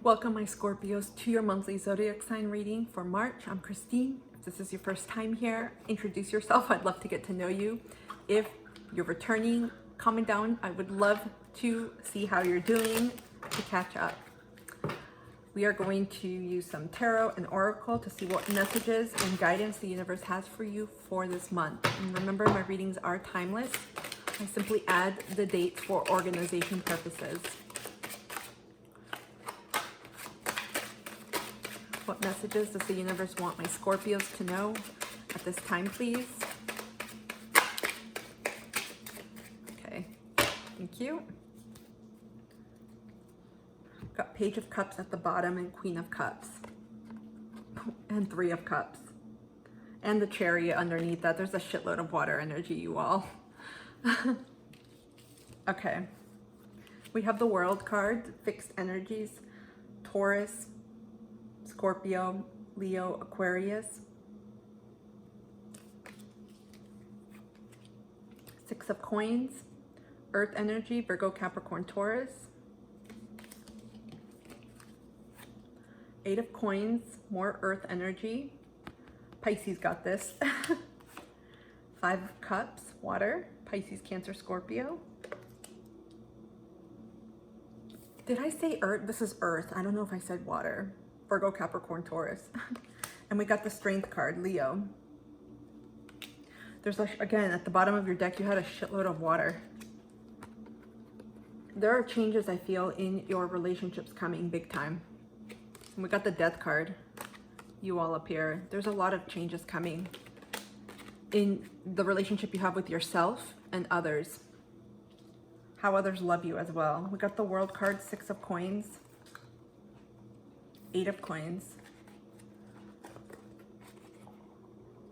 Welcome, my Scorpios, to your monthly zodiac sign reading for March. I'm Christine. If this is your first time here, introduce yourself. I'd love to get to know you. If you're returning, comment down. I would love to see how you're doing to catch up. We are going to use some tarot and oracle to see what messages and guidance the universe has for you for this month. And remember, my readings are timeless. I simply add the dates for organization purposes. What messages does the universe want my Scorpios to know at this time, please? Okay, thank you. Got Page of Cups at the bottom and Queen of Cups. And Three of Cups. And the Chariot underneath that. There's a shitload of water energy, you all. Okay. We have the World card, fixed energies, Taurus, Scorpio, Leo, Aquarius. Six of Coins, Earth energy, Virgo, Capricorn, Taurus. Eight of Coins, more Earth energy. Pisces got this. Five of Cups, water, Pisces, Cancer, Scorpio. Did I say Earth? This is Earth. I don't know if I said water. Virgo, Capricorn, Taurus. And we got the Strength card, Leo. There's, again, at the bottom of your deck, you had a shitload of water. There are changes, I feel, in your relationships coming big time. And we got the Death card, you all up here. There's a lot of changes coming in the relationship you have with yourself and others. How others love you as well. We got the World card, Six of Coins. Eight of Coins.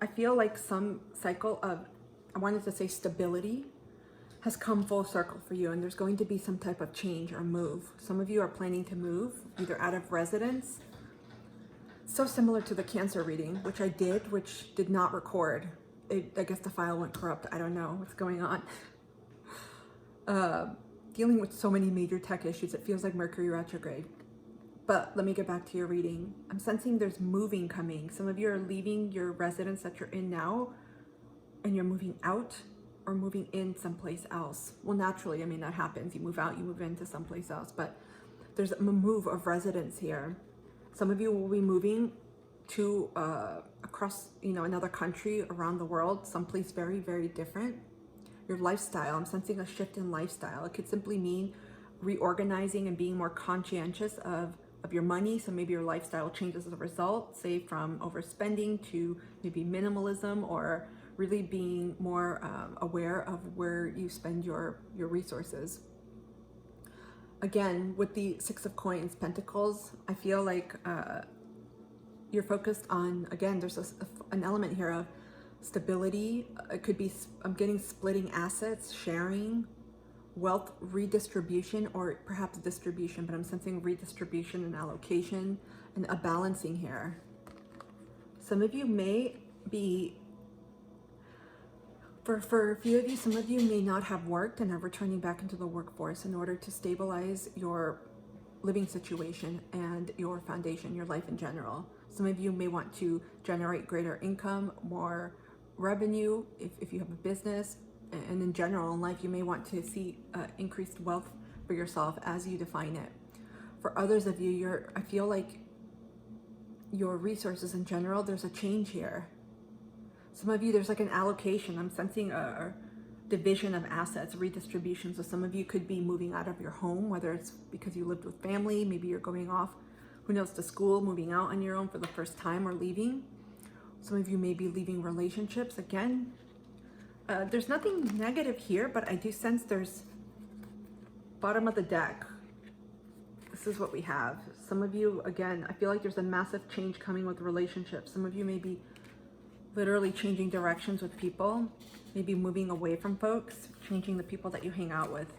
I feel like some cycle of, I wanted to say stability, has come full circle for you, and there's going to be some type of change or move. Some of you are planning to move, either out of residence. So similar to the Cancer reading, which I did, which did not record. I guess the file went corrupt. I don't know what's going on. Dealing with so many major tech issues, it feels like Mercury retrograde. But let me get back to your reading. I'm sensing there's moving coming. Some of you are leaving your residence that you're in now, and you're moving out or moving in someplace else. Well, naturally, I mean, that happens. You move out, you move into someplace else, but there's a move of residence here. Some of you will be moving to across, another country, around the world, someplace very, very different. Your lifestyle, I'm sensing a shift in lifestyle. It could simply mean reorganizing and being more conscientious of your money. So maybe your lifestyle changes as a result, say from overspending to maybe minimalism, or really being more aware of where you spend your resources. Again, with the Six of Coins, Pentacles, I feel like you're focused on, again, there's an element here of stability. It could be, I'm getting splitting assets, sharing, wealth redistribution, or perhaps distribution, but I'm sensing redistribution and allocation and a balancing here. Some of you may be, for a few of you, some of you may not have worked and are returning back into the workforce in order to stabilize your living situation and your foundation, your life in general. Some of you may want to generate greater income, more revenue if you have a business. And in general in life, you may want to see increased wealth for yourself as you define it. For others of you, I feel like your resources in general, there's a change here. Some of you, there's like an allocation. I'm sensing a division of assets, redistribution. So some of you could be moving out of your home, whether it's because you lived with family, maybe you're going off, who knows, to school, moving out on your own for the first time, or leaving. Some of you may be leaving relationships. Again, there's nothing negative here, but I do sense there's bottom of the deck. This is what we have. Some of you, again, I feel like there's a massive change coming with relationships. Some of you may be literally changing directions with people, maybe moving away from folks, changing the people that you hang out with.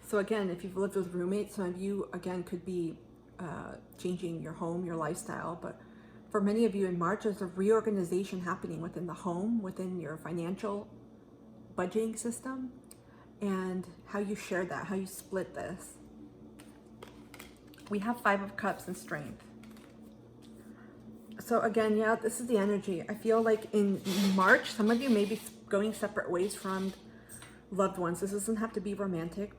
So again, if you've lived with roommates, some of you, again, could be changing your home, your lifestyle. But for many of you in March, there's a reorganization happening within the home, within your financial budgeting system, and how you share that, how you split this. We have Five of Cups and Strength. So again, yeah, this is the energy. I feel like in March, some of you may be going separate ways from loved ones. This doesn't have to be romantic,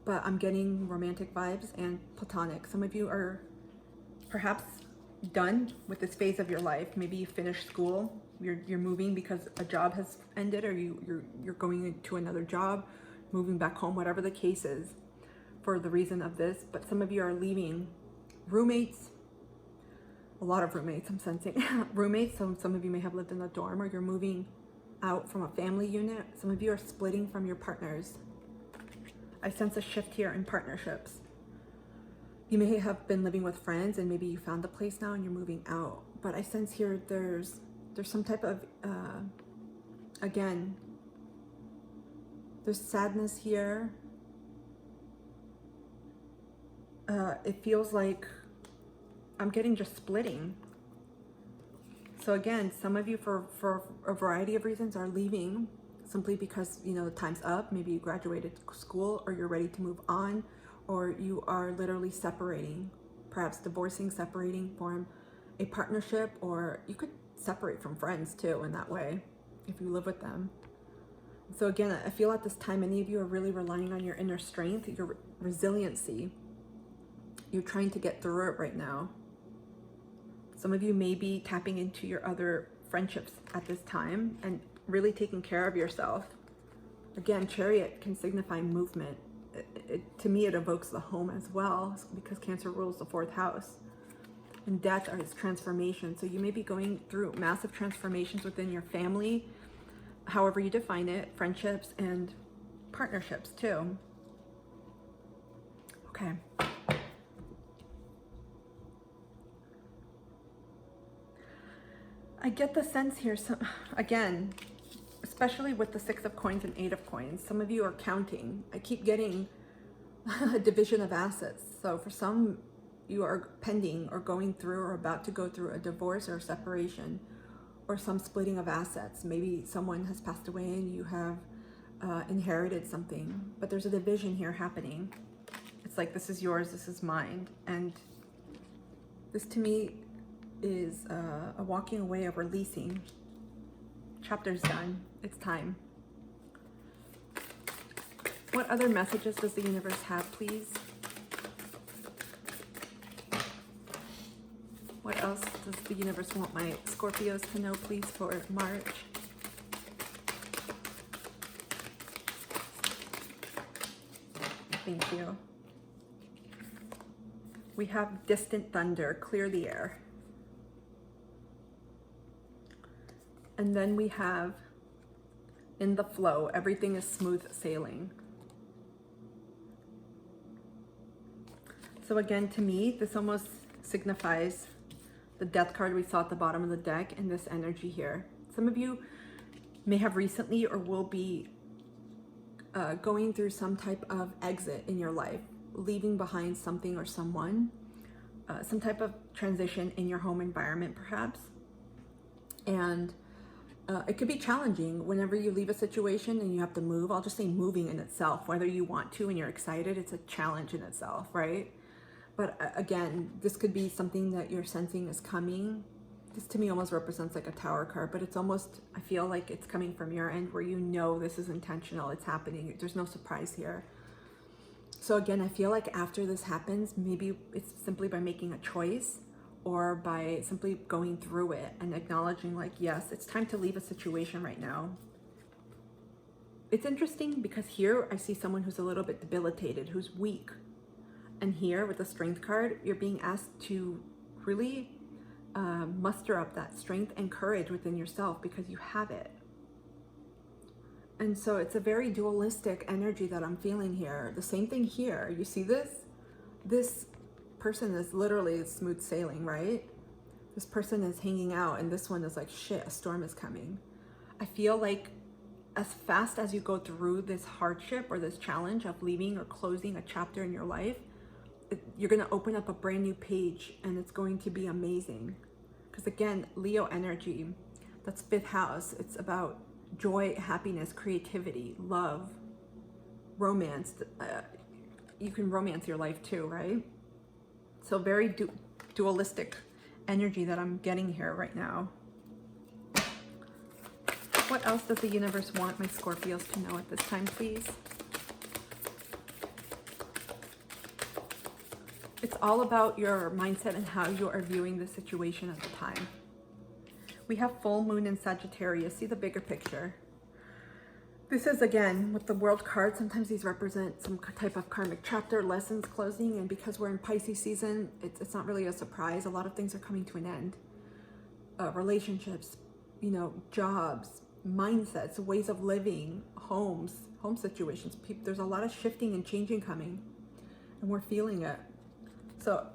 but I'm getting romantic vibes and platonic. Some of you are perhaps done with this phase of your life. Maybe you finished school, you're moving because a job has ended, or you're going into another job, moving back home, whatever the case is for the reason of this. But some of you are leaving roommates, a lot of roommates I'm sensing. Roommates, so some of you may have lived in a dorm, or you're moving out from a family unit. Some of you are splitting from your partners. I sense a shift here in partnerships. You may have been living with friends and maybe you found a place now and you're moving out. But I sense here there's some type of, again, there's sadness here. It feels like I'm getting just splitting. So again, some of you for a variety of reasons are leaving simply because, you know, the time's up. Maybe you graduated school, or you're ready to move on, or you are literally separating, perhaps divorcing, separating from a partnership, or you could separate from friends too in that way if you live with them. So again, I feel at this time, many of you are really relying on your inner strength, your resiliency. You're trying to get through it right now. Some of you may be tapping into your other friendships at this time and really taking care of yourself. Again, Chariot can signify movement. To me, it evokes the home as well, because Cancer rules the 4th house. And Death is transformation. So you may be going through massive transformations within your family, however you define it, friendships and partnerships too. Okay. I get the sense here, so, again, especially with the 6 of Coins and 8 of Coins, some of you are counting. I keep getting a division of assets. So for some, you are pending or going through or about to go through a divorce or a separation, or some splitting of assets. Maybe someone has passed away and you have inherited something, but there's a division here happening. It's like, this is yours, this is mine. And this to me is a walking away, of releasing. Chapter's done. It's time. What other messages does the universe have, please? What else does the universe want my Scorpios to know, please, for March? Thank you. We have distant thunder, clear the air. And then we have in the flow, everything is smooth sailing. So again, to me, this almost signifies the Death card we saw at the bottom of the deck and this energy here. Some of you may have recently or will be going through some type of exit in your life, leaving behind something or someone, some type of transition in your home environment perhaps. And it could be challenging whenever you leave a situation and you have to move. I'll just say moving in itself, whether you want to and you're excited, it's a challenge in itself, right? But again, this could be something that you're sensing is coming. This to me almost represents like a Tower card, but it's almost, I feel like it's coming from your end where you know this is intentional, it's happening, there's no surprise here. So again, I feel like after this happens, maybe it's simply by making a choice, or by simply going through it and acknowledging like, yes, it's time to leave a situation right now. It's interesting because here I see someone who's a little bit debilitated, who's weak. And here with the Strength card, you're being asked to really muster up that strength and courage within yourself because you have it. And so it's a very dualistic energy that I'm feeling here. The same thing here. You see this? This person is literally smooth sailing, right? This person is hanging out and this one is like, shit, a storm is coming. I feel like as fast as you go through this hardship or this challenge of leaving or closing a chapter in your life, you're going to open up a brand new page and it's going to be amazing. Because again, Leo energy, that's 5th house. It's about joy, happiness, creativity, love, romance. You can romance your life too, right? So very dualistic energy that I'm getting here right now. What else does the universe want my Scorpios to know at this time, please? It's all about your mindset and how you are viewing the situation at the time. We have full moon in Sagittarius. See the bigger picture. This is, again, with the World card, sometimes these represent some type of karmic chapter, lessons closing, and because we're in Pisces season, it's not really a surprise. A lot of things are coming to an end. Relationships, you know, jobs, mindsets, ways of living, home situations. There's a lot of shifting and changing coming, and we're feeling it. So,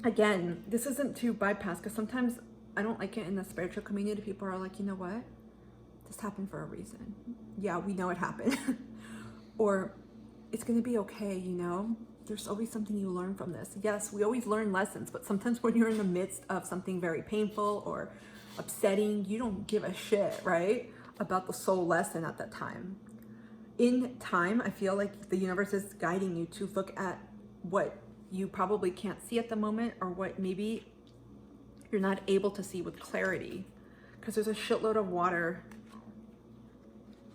again, this isn't to bypass, because sometimes I don't like it in the spiritual community. People are like, you know what? This happened for a reason. Yeah, we know it happened. Or it's going to be okay, you know? There's always something you learn from this. Yes, we always learn lessons, but sometimes when you're in the midst of something very painful or upsetting, you don't give a shit, right? About the soul lesson at that time. In time, I feel like the universe is guiding you to look at what you probably can't see at the moment, or what maybe you're not able to see with clarity, because there's a shitload of water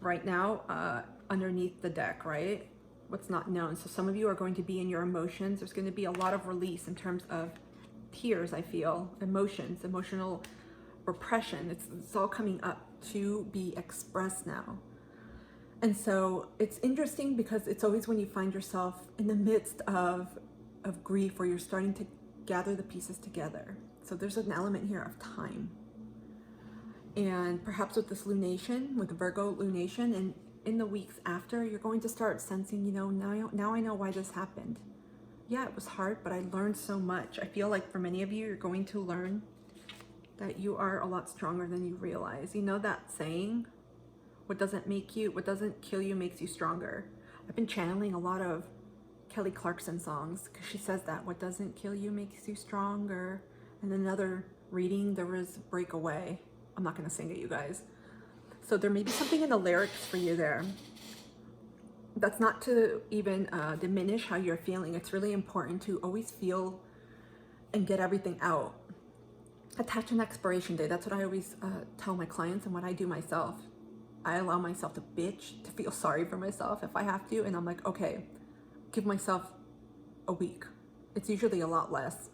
right now underneath the deck, right? What's not known. So some of you are going to be in your emotions. There's going to be a lot of release in terms of tears, I feel, emotions, emotional repression. It's all coming up to be expressed now. And so it's interesting, because it's always when you find yourself in the midst of grief, where you're starting to gather the pieces together. So there's an element here of time. And perhaps with this lunation, with the Virgo lunation, and in the weeks after, you're going to start sensing, you know, now I know why this happened. Yeah, it was hard, but I learned so much. I feel like for many of you, you're going to learn that you are a lot stronger than you realize. You know that saying, what doesn't kill you makes you stronger. I've been channeling a lot of Kelly Clarkson songs, because she says that what doesn't kill you makes you stronger. And another reading, there was Breakaway. I'm not going to sing it, you guys. So there may be something in the lyrics for you there. That's not to even diminish how you're feeling. It's really important to always feel and get everything out. Attach an expiration date. That's what I always tell my clients, and what I do myself. I allow myself to bitch, to feel sorry for myself if I have to. And I'm like, okay, give myself a week. It's usually a lot less,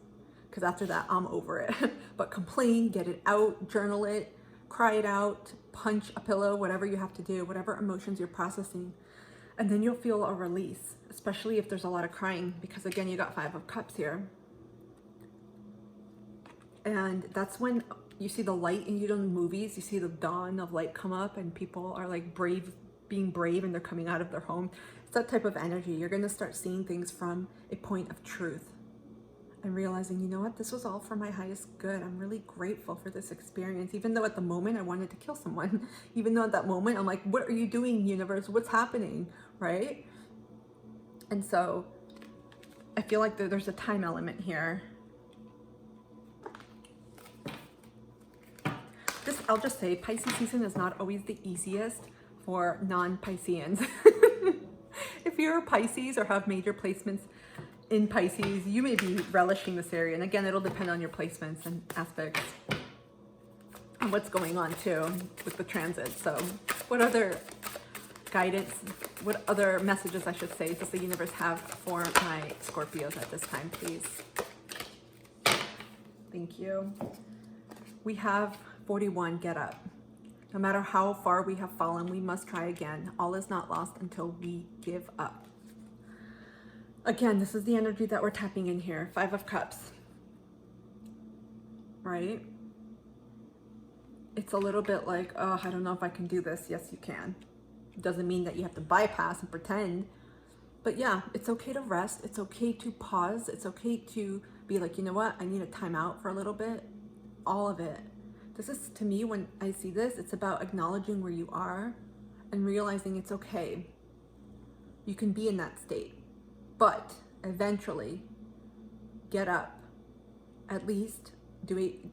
because after that, I'm over it. But complain, get it out, journal it, cry it out, punch a pillow, whatever you have to do, whatever emotions you're processing. And then you'll feel a release, especially if there's a lot of crying, because again, you got 5 of Cups here. And that's when you see the light, and you know, in movies, you see the dawn of light come up, and people are like being brave, and they're coming out of their home. It's that type of energy. You're going to start seeing things from a point of truth, and realizing, you know what, this was all for my highest good. I'm really grateful for this experience, even though at the moment I wanted to kill someone. Even though at that moment I'm like, what are you doing, universe? What's happening, right? And so I feel like there's a time element here. I'll just say, Pisces season is not always the easiest for non-Pisceans. If you're a Pisces or have major placements in Pisces, you may be relishing this area. And again, it'll depend on your placements and aspects and what's going on too with the transit. So what other guidance, what other messages, I should say, does the universe have for my Scorpios at this time, please? Thank you. We have 41, get up. No matter how far we have fallen, we must try again. All is not lost until we give up. Again, this is the energy that we're tapping in here. 5 of Cups, right? It's a little bit like, oh, I don't know if I can do this. Yes, you can. It doesn't mean that you have to bypass and pretend. But yeah, it's okay to rest. It's okay to pause. It's okay to be like, you know what? I need a timeout for a little bit. All of it. This is, to me, when I see this, it's about acknowledging where you are and realizing it's okay. You can be in that state, but eventually get up. At least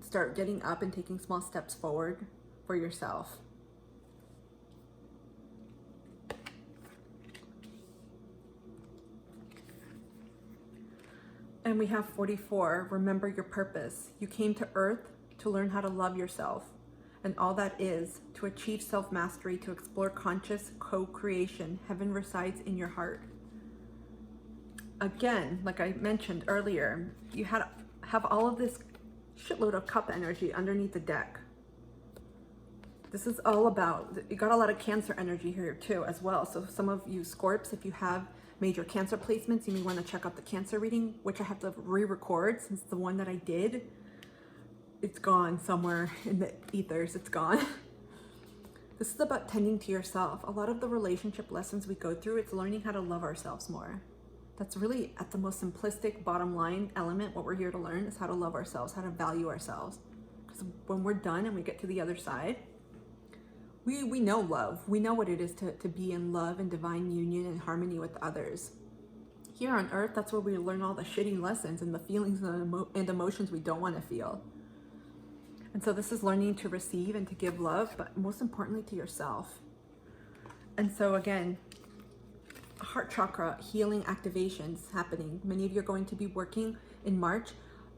start getting up and taking small steps forward for yourself. And we have 44, remember your purpose. You came to Earth to learn how to love yourself, and all that is, to achieve self-mastery, to explore conscious co-creation. Heaven resides in your heart. Again, like I mentioned earlier, you have all of this shitload of cup energy underneath the deck. This is all about, you got a lot of Cancer energy here too as well. So some of you Scorps, if you have major Cancer placements, you may want to check out the Cancer reading, which I have to re-record since the one that I did, it's gone somewhere in the ethers, it's gone. This is about tending to yourself. A lot of the relationship lessons we go through, it's learning how to love ourselves more. That's really at the most simplistic bottom line element. What we're here to learn is how to love ourselves, how to value ourselves. Because when we're done and we get to the other side, we know love. We know what it is to be in love and divine union and harmony with others. Here on Earth, that's where we learn all the shitty lessons and the feelings and emotions we don't want to feel. And so this is learning to receive and to give love, but most importantly to yourself. And so again, heart chakra healing activations happening. Many of you are going to be working in March,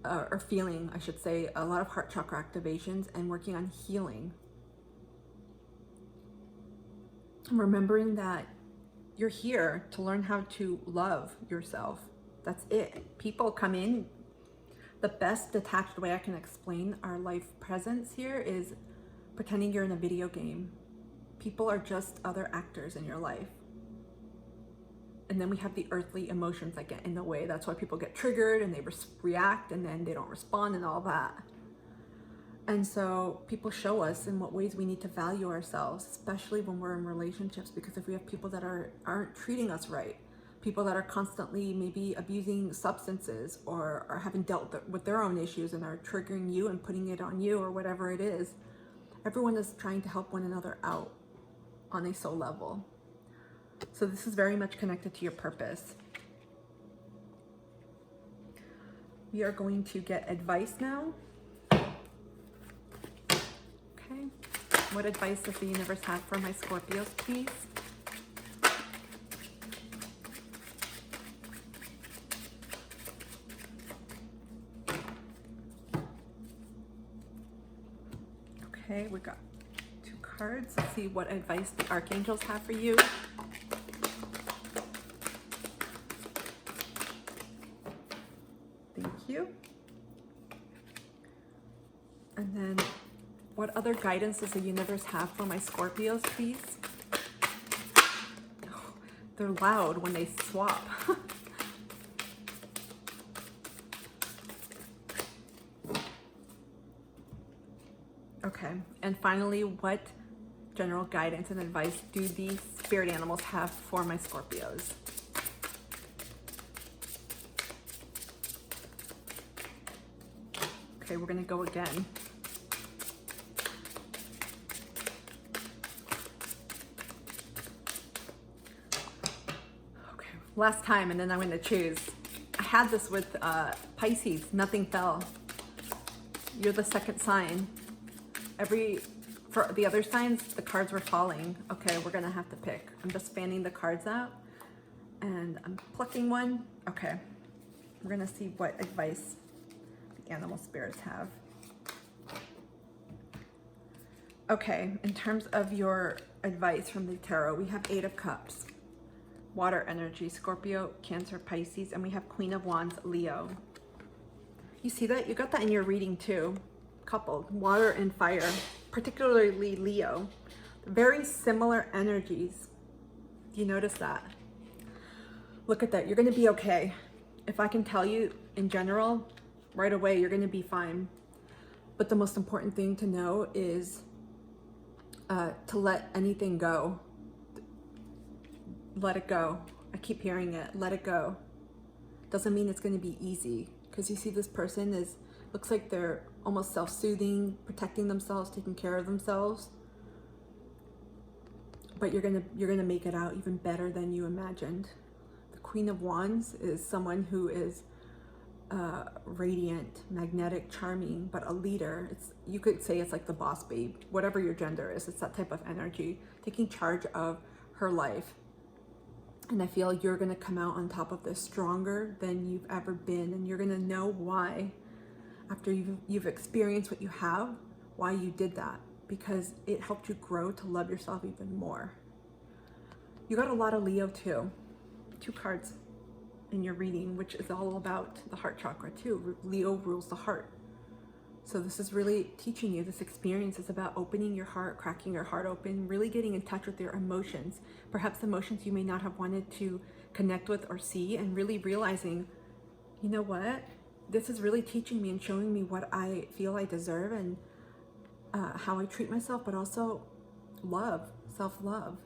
or feeling, I should say, a lot of heart chakra activations and working on healing. Remembering that you're here to learn how to love yourself. That's it. People come in. The best detached way I can explain our life presence here is pretending you're in a video game. People are just other actors in your life. And then we have the earthly emotions that get in the way. That's why people get triggered and they react and then they don't respond and all that. And so people show us in what ways we need to value ourselves, especially when we're in relationships, because if we have people that aren't treating us right, people that are constantly maybe abusing substances or haven't dealt with their own issues and are triggering you and putting it on you or whatever it is, everyone is trying to help one another out on a soul level. So this is very much connected to your purpose. We are going to get advice now. Okay. What advice does the universe have for my Scorpios, please? Okay, we got 2 cards. Let's see what advice the archangels have for you. Thank you. And then what other guidance does the universe have for my Scorpios, please? Oh, they're loud when they swap. Okay, and finally, what general guidance and advice do the spirit animals have for my Scorpios? Okay, we're gonna go again. Okay, last time, and then I'm gonna choose. I had this with Pisces, nothing fell. You're the second sign. For the other signs, the cards were falling. Okay, we're gonna have to pick. I'm just fanning the cards out and I'm plucking one. Okay, we're gonna see what advice the animal spirits have. Okay, in terms of your advice from the tarot, we have 8 of Cups, water energy, Scorpio, Cancer, Pisces, and we have Queen of Wands, Leo. You see that? You got that in your reading too. Coupled, water and fire, particularly Leo. Very similar energies. Do you notice that? Look at that. You're going to be okay. If I can tell you in general, right away, you're going to be fine. But the most important thing to know is to let anything go. Let it go. I keep hearing it. Let it go. Doesn't mean it's going to be easy, because you see this person looks like they're almost self-soothing, protecting themselves, taking care of themselves. But you're gonna make it out even better than you imagined. The Queen of Wands is someone who is radiant, magnetic, charming, but a leader. You could say it's like the boss babe, whatever your gender is. It's that type of energy, taking charge of her life. And I feel you're going to come out on top of this stronger than you've ever been. And you're going to know why, after you've experienced what you have, why you did that. Because it helped you grow to love yourself even more. You got a lot of Leo too. 2 cards in your reading, which is all about the heart chakra too. Leo rules the heart. So this is really teaching you, this experience is about opening your heart, cracking your heart open, really getting in touch with your emotions, perhaps emotions you may not have wanted to connect with or see, and really realizing, you know what, this is really teaching me and showing me what I feel I deserve, and how I treat myself, but also love, self-love.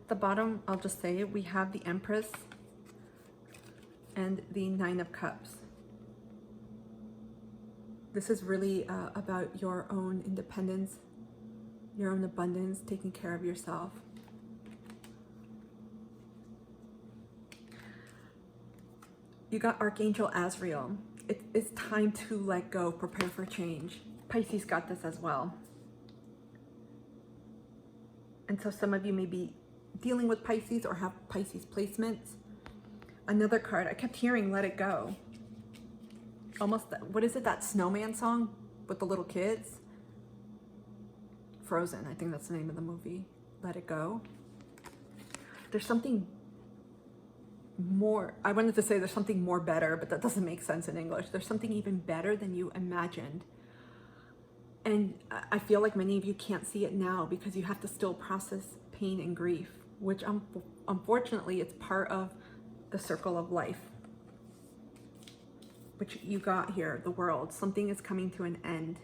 At the bottom, I'll just say, we have the Empress and the 9 of Cups. This is really about your own independence, your own abundance, taking care of yourself. You got Archangel Azrael. It's time to let go, prepare for change. Pisces got this as well. And so some of you may be dealing with Pisces or have Pisces placements. Another card, I kept hearing let it go. Almost, what is it, that snowman song with the little kids? Frozen, I think that's the name of the movie. Let it go. There's something more, I wanted to say there's something more better, but that doesn't make sense in English. There's something even better than you imagined. And I feel like many of you can't see it now because you have to still process pain and grief, which unfortunately it's part of the circle of life. Which you got here, the world. Something is coming to an end.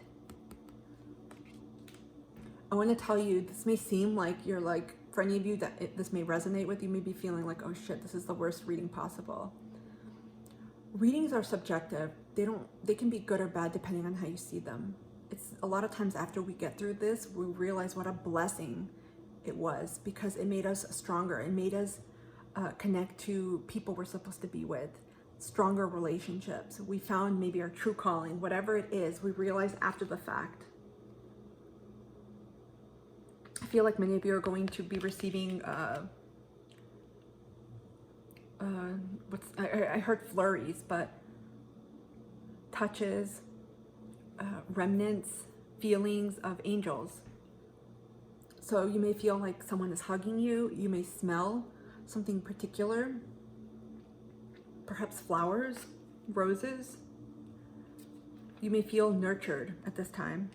I want to tell you, this may seem like you're like, for any of you that this may resonate with, you may be feeling like, oh shit, this is the worst reading possible. Readings are subjective. They can be good or bad depending on how you see them. It's a lot of times after we get through this, we realize what a blessing it was, because it made us stronger. It made us connect to people we're supposed to be with. Stronger relationships. We found maybe our true calling, whatever it is, we realize after the fact. I feel like many of you are going to be receiving, I heard flurries, but touches, remnants, feelings of angels. So you may feel like someone is hugging you. You may smell something particular. Perhaps flowers, roses. You may feel nurtured at this time.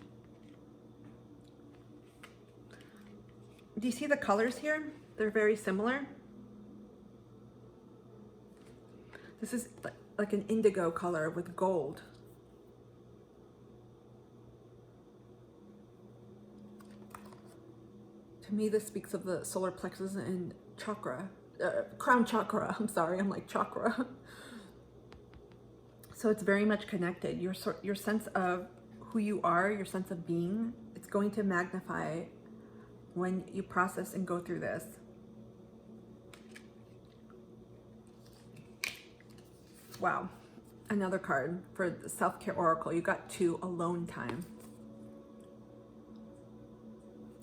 Do you see the colors here? They're very similar. This is like an indigo color with gold. To me, this speaks of the solar plexus and chakra. Crown chakra, I'm sorry, I'm like chakra. So it's very much connected. Your sense of who you are, your sense of being, it's going to magnify when you process and go through this. Wow. Another card for the self-care oracle. You got 2, alone time.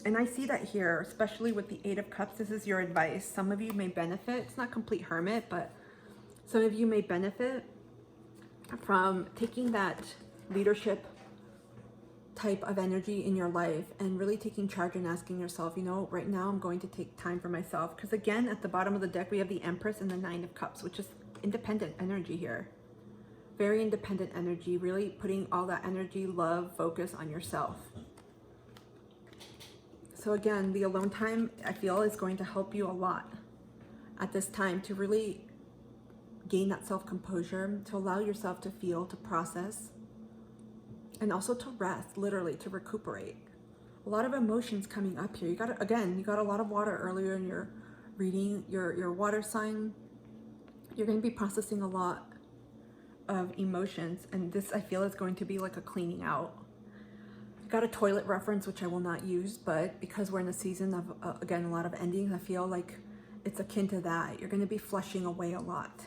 And I see that here, especially with the 8 of Cups. This is your advice. Some of you may benefit. It's not complete hermit, but some of you may benefit from taking that leadership type of energy in your life and really taking charge and asking yourself, you know, right now I'm going to take time for myself. Because again, at the bottom of the deck, we have the Empress and the 9 of Cups, which is independent energy here. Very independent energy, really putting all that energy, love, focus on yourself. So again, the alone time, I feel, is going to help you a lot at this time to really gain that self-composure, to allow yourself to feel, to process, and also to rest, literally to recuperate. A lot of emotions coming up here. You got a lot of water earlier in your reading, your water sign. You're going to be processing a lot of emotions, and this, I feel, is going to be like a cleaning out. Got a toilet reference, which I will not use, but because we're in a season of, again, a lot of endings, I feel like it's akin to that. You're going to be flushing away a lot.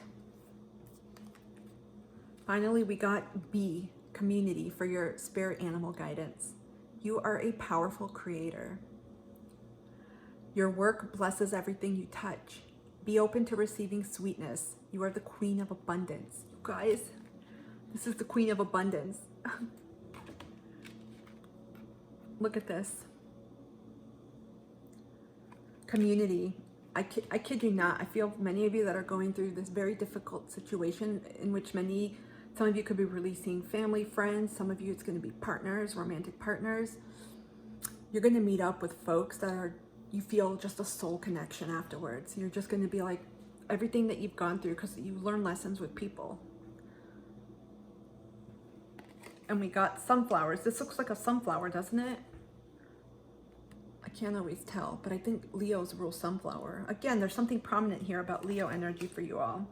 Finally, we got B, community, for your spirit animal guidance. You are a powerful creator. Your work blesses everything you touch. Be open to receiving sweetness. You are the queen of abundance. You guys, this is the queen of abundance. Look at this. Community. I kid you not. I feel many of you that are going through this very difficult situation in which some of you could be releasing family, friends. Some of you, it's going to be partners, romantic partners. You're going to meet up with folks that you feel just a soul connection afterwards. You're just going to be like everything that you've gone through, because you learn lessons with people. And we got sunflowers. This looks like a sunflower, doesn't it? I can't always tell, but I think Leo's rule sunflower. Again, there's something prominent here about Leo energy for you all.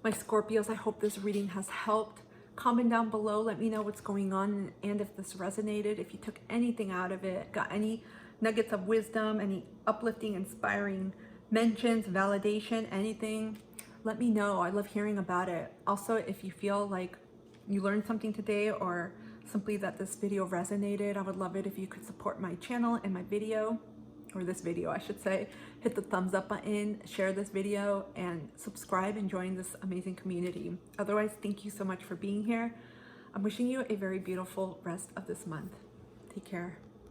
My Scorpios, I hope this reading has helped. Comment down below, let me know what's going on and if this resonated, if you took anything out of it, got any nuggets of wisdom, any uplifting, inspiring mentions, validation, anything, let me know. I love hearing about it. Also, if you feel like you learned something today or simply that this video resonated, I would love it if you could support my channel and my video, or this video I should say. Hit the thumbs up button, share this video, and subscribe and join this amazing community. Otherwise, thank you so much for being here. I'm wishing you a very beautiful rest of this month. Take care.